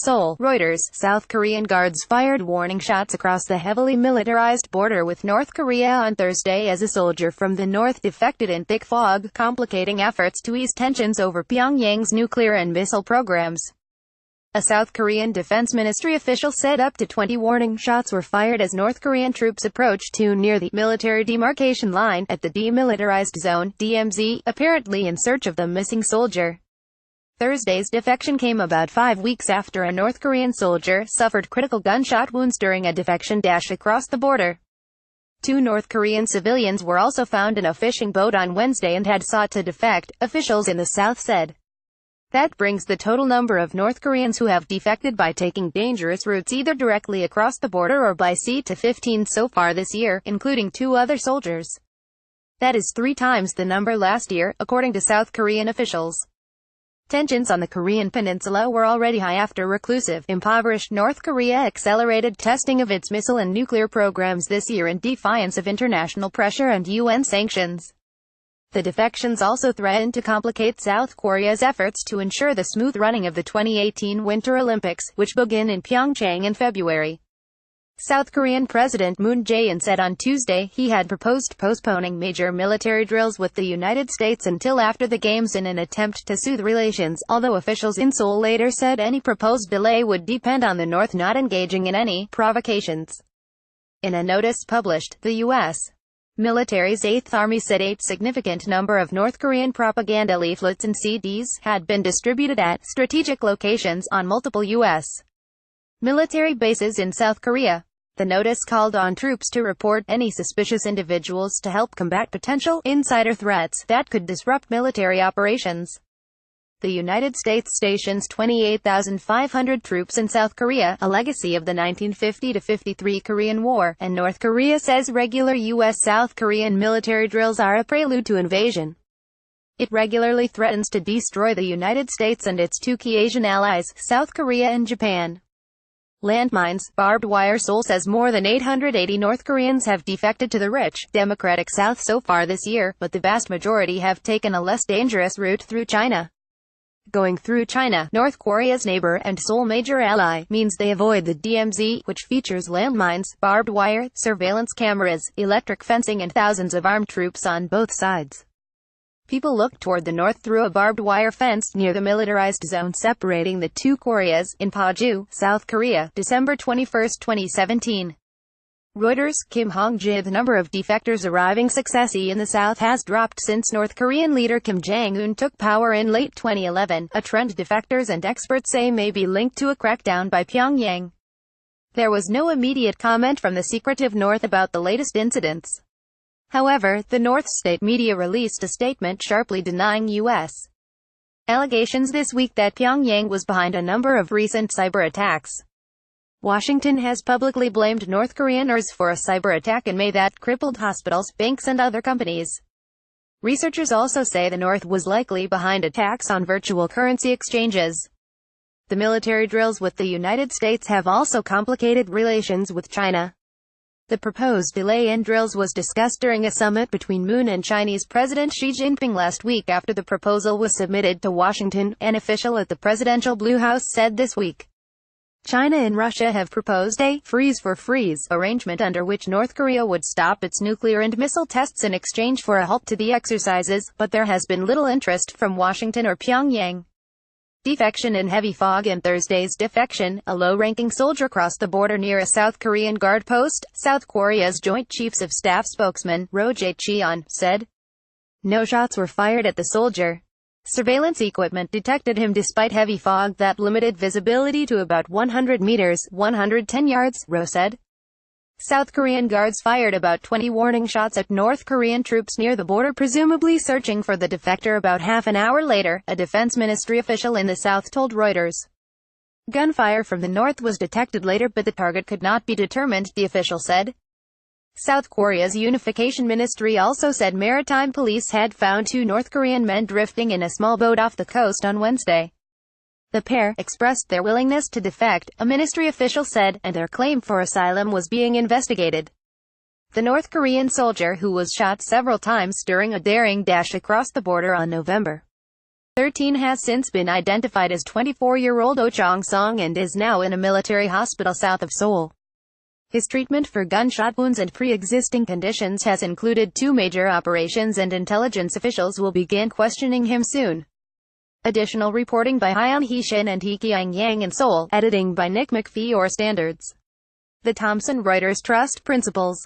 SEOUL, Reuters. South Korean guards fired warning shots across the heavily militarized border with North Korea on Thursday as a soldier from the north defected in thick fog, complicating efforts to ease tensions over Pyongyang's nuclear and missile programs. A South Korean Defense Ministry official said up to 20 warning shots were fired as North Korean troops approached too near the military demarcation line at the demilitarized zone, DMZ, apparently in search of the missing soldier. Thursday's defection came about 5 weeks after a North Korean soldier suffered critical gunshot wounds during a defection dash across the border. 2 North Korean civilians were also found in a fishing boat on Wednesday and had sought to defect, officials in the south said. That brings the total number of North Koreans who have defected by taking dangerous routes either directly across the border or by sea to 15 so far this year, including 2 other soldiers. That is 3 times the number last year, according to South Korean officials. Tensions on the Korean peninsula were already high after reclusive, impoverished North Korea accelerated testing of its missile and nuclear programs this year in defiance of international pressure and UN sanctions. The defections also threatened to complicate South Korea's efforts to ensure the smooth running of the 2018 Winter Olympics, which begin in Pyongyang in February. South Korean President Moon Jae-in said on Tuesday he had proposed postponing major military drills with the United States until after the Games in an attempt to soothe relations, although officials in Seoul later said any proposed delay would depend on the North not engaging in any provocations. In a notice published, the U.S. military's 8th Army said a significant number of North Korean propaganda leaflets and CDs had been distributed at strategic locations on multiple U.S. military bases in South Korea. The notice called on troops to report any suspicious individuals to help combat potential insider threats that could disrupt military operations. The United States stations 28,500 troops in South Korea, a legacy of the 1950-53 Korean War, and North Korea says regular U.S.-South Korean military drills are a prelude to invasion. It regularly threatens to destroy the United States and its 2 key Asian allies, South Korea and Japan. Landmines, barbed wire. Seoul says more than 880 North Koreans have defected to the rich, democratic South so far this year, but the vast majority have taken a less dangerous route through China. Going through China, North Korea's neighbor and sole major ally, means they avoid the DMZ, which features landmines, barbed wire, surveillance cameras, electric fencing and thousands of armed troops on both sides. People look toward the north through a barbed wire fence near the militarized zone separating the 2 Koreas, in Paju, South Korea, December 21, 2017. Reuters. Kim Hong-ji. The number of defectors arriving successfully in the south has dropped since North Korean leader Kim Jong-un took power in late 2011, a trend defectors and experts say may be linked to a crackdown by Pyongyang. There was no immediate comment from the secretive North about the latest incidents. However, the North state media released a statement sharply denying U.S. allegations this week that Pyongyang was behind a number of recent cyber attacks. Washington has publicly blamed North Koreans for a cyber attack in May that crippled hospitals, banks and other companies. Researchers also say the North was likely behind attacks on virtual currency exchanges. The military drills with the United States have also complicated relations with China. The proposed delay in drills was discussed during a summit between Moon and Chinese President Xi Jinping last week after the proposal was submitted to Washington, an official at the presidential Blue House said this week. China and Russia have proposed a freeze-for-freeze arrangement under which North Korea would stop its nuclear and missile tests in exchange for a halt to the exercises, but there has been little interest from Washington or Pyongyang. Defection in heavy fog. In Thursday's defection, a low-ranking soldier crossed the border near a South Korean guard post, South Korea's Joint Chiefs of Staff spokesman, Roh Jae-cheon, said. No shots were fired at the soldier. Surveillance equipment detected him despite heavy fog that limited visibility to about 100 meters, 110 yards, Roh said. South Korean guards fired about 20 warning shots at North Korean troops near the border, presumably searching for the defector. About half an hour later, a defense ministry official in the south told Reuters. Gunfire from the north was detected later, but the target could not be determined, the official said. South Korea's unification ministry also said maritime police had found 2 North Korean men drifting in a small boat off the coast on Wednesday. The pair expressed their willingness to defect, a ministry official said, and their claim for asylum was being investigated. The North Korean soldier who was shot several times during a daring dash across the border on November 13 has since been identified as 24-year-old Oh Chong-song and is now in a military hospital south of Seoul. His treatment for gunshot wounds and pre-existing conditions has included 2 major operations, and intelligence officials will begin questioning him soon. Additional reporting by Hyun Hee-shin and Hee Kyung-yang in Seoul. Editing by Nick McPhee or Standards. The Thomson Reuters Trust Principles.